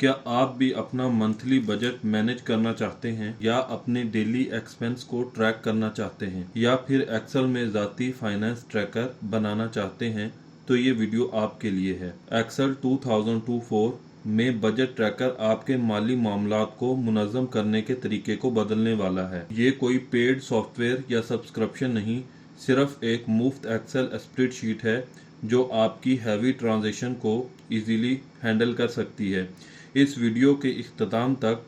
क्या आप भी अपना मंथली बजट मैनेज करना चाहते हैं या अपने डेली एक्सपेंस को ट्रैक करना चाहते हैं या फिर एक्सेल में ज़ाती फाइनेंस ट्रैकर बनाना चाहते हैं? तो ये वीडियो आपके लिए है। एक्सेल 2024 में बजट ट्रैकर आपके माली मामलात को मुनज़्ज़म करने के तरीके को बदलने वाला है। ये कोई पेड सॉफ्टवेयर या सब्सक्रिप्शन नहीं, सिर्फ एक मुफ्त एक्सेल स्प्रेडशीट है जो आपकी हैवी ट्रांजैक्शन को इजीली हैंडल कर सकती है। इस वीडियो के इख्तिताम तक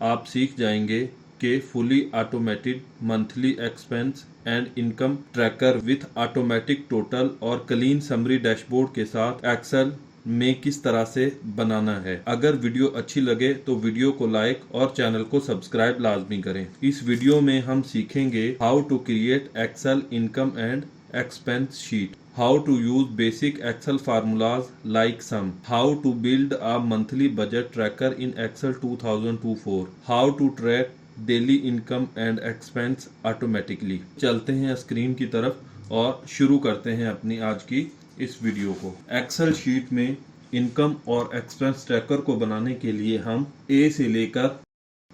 आप सीख जाएंगे कि fully automated monthly expense and income tracker with automatic total और क्लीन समरी डैशबोर्ड के साथ एक्सेल में किस तरह से बनाना है। अगर वीडियो अच्छी लगे तो वीडियो को लाइक और चैनल को सब्सक्राइब लाजमी करें। इस वीडियो में हम सीखेंगे how to create Excel income and expense sheet, how to use basic Excel formulas like sum, how to build a monthly budget tracker in Excel 2024, how to track daily income and expense automatically। चलते हैं screen की तरफ और शुरू करते हैं अपनी आज की इस वीडियो को। एक्सेल शीट में इनकम और एक्सपेंस ट्रैकर को बनाने के लिए हम ए से लेकर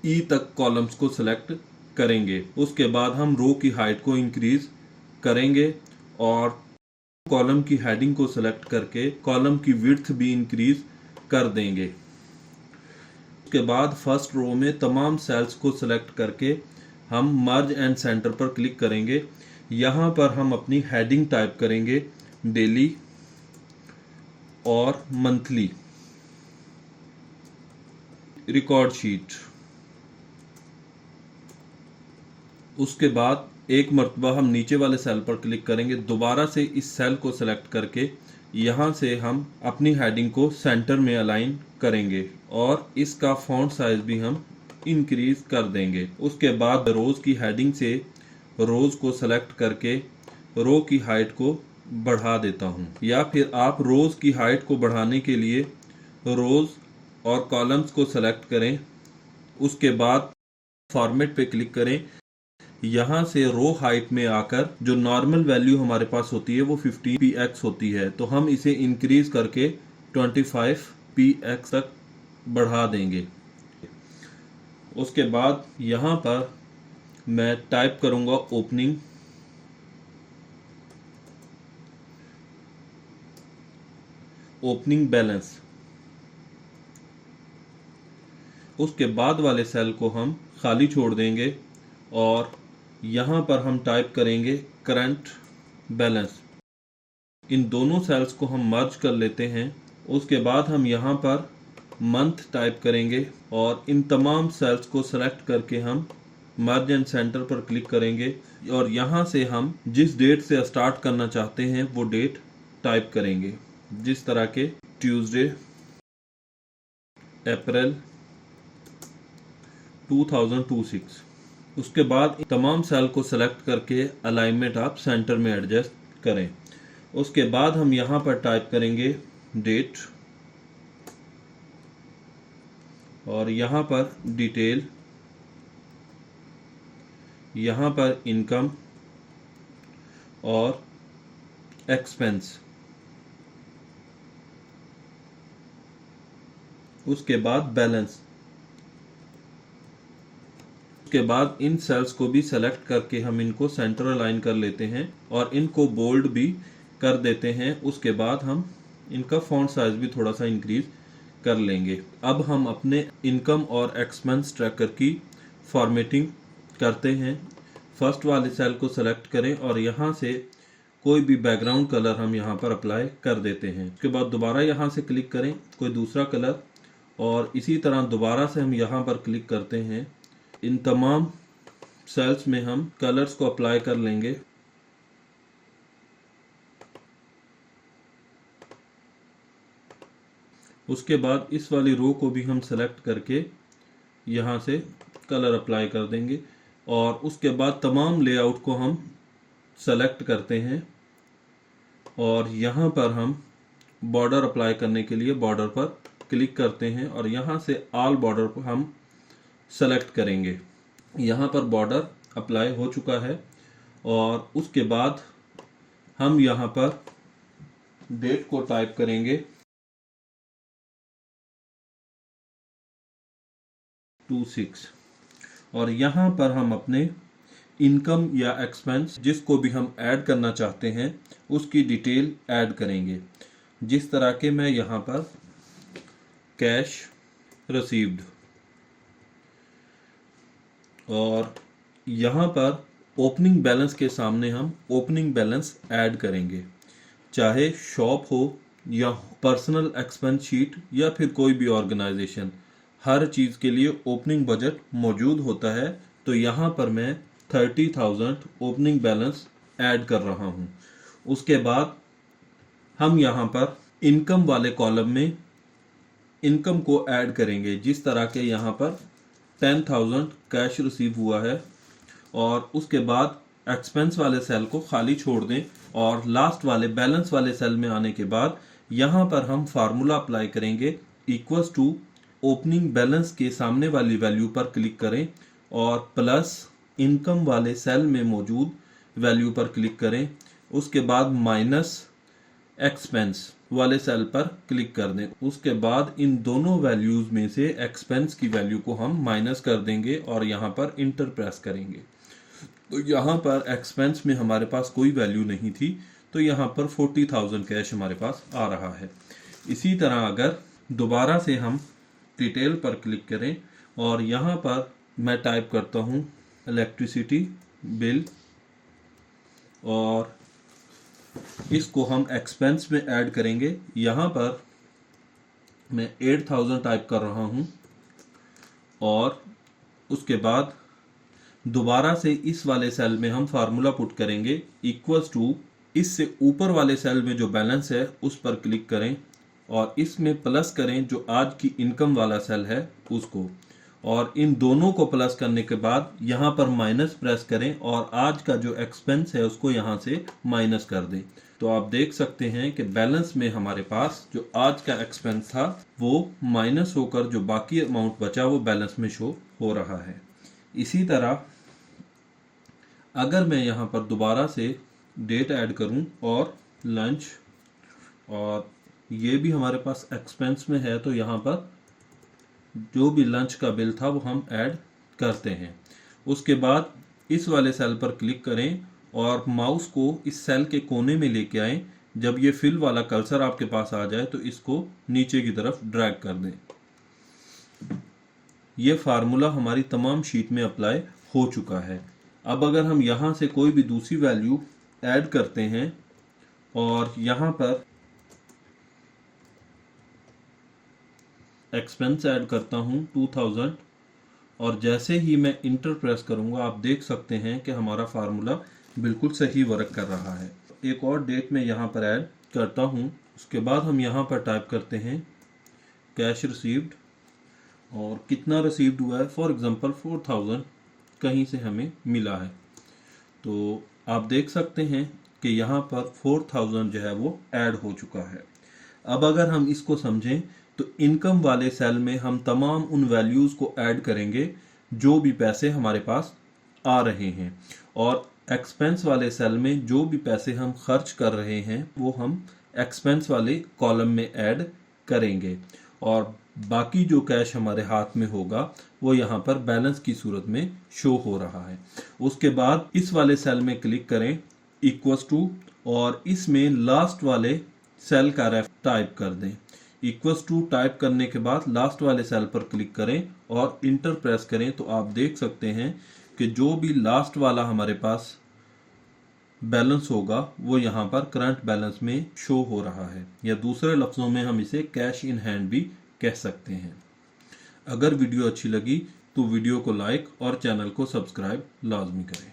ई तक कॉलम्स को सिलेक्ट करेंगे। उसके बाद हम रो की हाइट को इंक्रीज करेंगे और कॉलम की हेडिंग को सिलेक्ट करके कॉलम की विड्थ भी इंक्रीज कर देंगे। उसके बाद फर्स्ट रो में तमाम सेल्स को सिलेक्ट करके हम मर्ज एंड सेंटर पर क्लिक करेंगे। यहाँ पर हम अपनी हेडिंग टाइप करेंगे डेली और मंथली रिकॉर्ड शीट। उसके बाद एक मरतबा हम नीचे वाले सेल पर क्लिक करेंगे, दोबारा से इस सेल को सिलेक्ट करके यहाँ से हम अपनी हेडिंग को सेंटर में अलाइन करेंगे और इसका फॉन्ट साइज भी हम इंक्रीज कर देंगे। उसके बाद रोज की हेडिंग से रोज को सिलेक्ट करके रो की हाइट को बढ़ा देता हूँ, या फिर आप रोज की हाइट को बढ़ाने के लिए रोज और कॉलम्स को सिलेक्ट करें। उसके बाद फॉर्मेट पे क्लिक करें। यहाँ से रो हाइट में आकर जो नॉर्मल वैल्यू हमारे पास होती है वो 50 px होती है, तो हम इसे इंक्रीज करके 25 px तक बढ़ा देंगे। उसके बाद यहाँ पर मैं टाइप करूँगा ओपनिंग बैलेंस। उसके बाद वाले सेल को हम खाली छोड़ देंगे और यहाँ पर हम टाइप करेंगे करंट बैलेंस। इन दोनों सेल्स को हम मर्ज कर लेते हैं। उसके बाद हम यहाँ पर मंथ टाइप करेंगे और इन तमाम सेल्स को सेलेक्ट करके हम मर्ज एंड सेंटर पर क्लिक करेंगे और यहाँ से हम जिस डेट से स्टार्ट करना चाहते हैं वो डेट टाइप करेंगे, जिस तरह के ट्यूसडे अप्रैल 2026। उसके बाद तमाम सेल को सेलेक्ट करके अलाइनमेंट आप सेंटर में एडजस्ट करें। उसके बाद हम यहाँ पर टाइप करेंगे डेट और यहाँ पर डिटेल, यहाँ पर इनकम और एक्सपेंस। उसके बाद बैलेंस। के बाद इन सेल्स को भी सेलेक्ट करके हम इनको सेंटर अलाइन कर लेते हैं और इनको बोल्ड भी कर देते हैं। उसके बाद हम इनका फॉन्ट साइज भी थोड़ा सा इंक्रीज कर लेंगे। अब हम अपने इनकम और एक्सपेंस ट्रैकर की फॉर्मेटिंग करते हैं। फर्स्ट वाले सेल को सेलेक्ट करें और यहाँ से कोई भी बैकग्राउंड कलर हम यहाँ पर अप्लाई कर देते हैं। उसके बाद दोबारा यहाँ से क्लिक करें कोई दूसरा कलर और इसी तरह दोबारा से हम यहाँ पर क्लिक करते हैं। इन तमाम सेल्स में हम कलर्स को अप्लाई कर लेंगे। उसके बाद इस वाली रो को भी हम सेलेक्ट करके यहाँ से कलर अप्लाई कर देंगे और उसके बाद तमाम लेआउट को हम सेलेक्ट करते हैं और यहाँ पर हम बॉर्डर अप्लाई करने के लिए बॉर्डर पर क्लिक करते हैं और यहाँ से ऑल बॉर्डर को हम सेलेक्ट करेंगे। यहाँ पर बॉर्डर अप्लाई हो चुका है और उसके बाद हम यहाँ पर डेट को टाइप करेंगे 26 और यहाँ पर हम अपने इनकम या एक्सपेंस जिसको भी हम ऐड करना चाहते हैं उसकी डिटेल ऐड करेंगे। जिस तरह के मैं यहाँ पर कैश रिसीव्ड और यहाँ पर ओपनिंग बैलेंस के सामने हम ओपनिंग बैलेंस ऐड करेंगे, चाहे शॉप हो या पर्सनल एक्सपेंस शीट या फिर कोई भी ऑर्गेनाइजेशन, हर चीज़ के लिए ओपनिंग बजट मौजूद होता है। तो यहाँ पर मैं 30,000 ओपनिंग बैलेंस ऐड कर रहा हूँ। उसके बाद हम यहाँ पर इनकम वाले कॉलम में इनकम को ऐड करेंगे। जिस तरह के यहाँ पर 10,000 कैश रिसीव हुआ है और उसके बाद एक्सपेंस वाले सेल को खाली छोड़ दें और लास्ट वाले बैलेंस वाले सेल में आने के बाद यहाँ पर हम फार्मूला अप्लाई करेंगे, इक्वल्स टू ओपनिंग बैलेंस के सामने वाली वैल्यू पर क्लिक करें और प्लस इनकम वाले सेल में मौजूद वैल्यू पर क्लिक करें। उसके बाद माइनस एक्सपेंस वाले सेल पर क्लिक कर दें। उसके बाद इन दोनों वैल्यूज में से एक्सपेंस की वैल्यू को हम माइनस कर देंगे और यहाँ पर इंटर प्रेस करेंगे। तो यहाँ पर एक्सपेंस में हमारे पास कोई वैल्यू नहीं थी, तो यहाँ पर 40,000 कैश हमारे पास आ रहा है। इसी तरह अगर दोबारा से हम डिटेल पर क्लिक करें और यहाँ पर मैं टाइप करता हूँ इलेक्ट्रिसिटी बिल और इसको हम एक्सपेंस में ऐड करेंगे। यहाँ पर मैं 8,000 टाइप कर रहा हूँ और उसके बाद दोबारा से इस वाले सेल में हम फार्मूला पुट करेंगे, इक्वल्स टू इससे ऊपर वाले सेल में जो बैलेंस है उस पर क्लिक करें और इसमें प्लस करें जो आज की इनकम वाला सेल है उसको, और इन दोनों को प्लस करने के बाद यहाँ पर माइनस प्रेस करें और आज का जो एक्सपेंस है उसको यहाँ से माइनस कर दें। तो आप देख सकते हैं कि बैलेंस में हमारे पास जो आज का एक्सपेंस था वो माइनस होकर जो बाकी अमाउंट बचा वो बैलेंस में शो हो रहा है। इसी तरह अगर मैं यहाँ पर दोबारा से डेट ऐड करूँ और लंच, और ये भी हमारे पास एक्सपेंस में है, तो यहाँ पर जो भी लंच का बिल था वो हम ऐड करते हैं। उसके बाद इस वाले सेल पर क्लिक करें और माउस को इस सेल के कोने में लेके आएं। जब ये फिल वाला कर्सर आपके पास आ जाए तो इसको नीचे की तरफ ड्रैग कर दें। ये फार्मूला हमारी तमाम शीट में अप्लाई हो चुका है। अब अगर हम यहाँ से कोई भी दूसरी वैल्यू ऐड करते हैं और यहाँ पर एक्सपेंस ऐड करता हूँ 2000 और जैसे ही मैं इंटर प्रेस करूँगा आप देख सकते हैं कि हमारा फार्मूला बिल्कुल सही वर्क कर रहा है। एक और डेट में यहाँ पर ऐड करता हूँ। उसके बाद हम यहाँ पर टाइप करते हैं कैश रिसीव्ड और कितना रिसीव्ड हुआ है, फॉर एग्जांपल 4000 कहीं से हमें मिला है। तो आप देख सकते हैं कि यहाँ पर 4000 जो है वो ऐड हो चुका है। अब अगर हम इसको समझें तो इनकम वाले सेल में हम तमाम उन वैल्यूज़ को ऐड करेंगे जो भी पैसे हमारे पास आ रहे हैं, और एक्सपेंस वाले सेल में जो भी पैसे हम खर्च कर रहे हैं वो हम एक्सपेंस वाले कॉलम में ऐड करेंगे, और बाकी जो कैश हमारे हाथ में होगा वो यहाँ पर बैलेंस की सूरत में शो हो रहा है। उसके बाद इस वाले सेल में क्लिक करें इक्वल्स टू और इसमें लास्ट वाले सेल का रेफ टाइप कर दें। इक्वल्स टू टाइप करने के बाद लास्ट वाले सेल पर क्लिक करें और इंटर प्रेस करें। तो आप देख सकते हैं कि जो भी लास्ट वाला हमारे पास बैलेंस होगा वो यहाँ पर करंट बैलेंस में शो हो रहा है, या दूसरे लफ्ज़ों में हम इसे कैश इन हैंड भी कह सकते हैं। अगर वीडियो अच्छी लगी तो वीडियो को लाइक और चैनल को सब्सक्राइब लाजमी करें।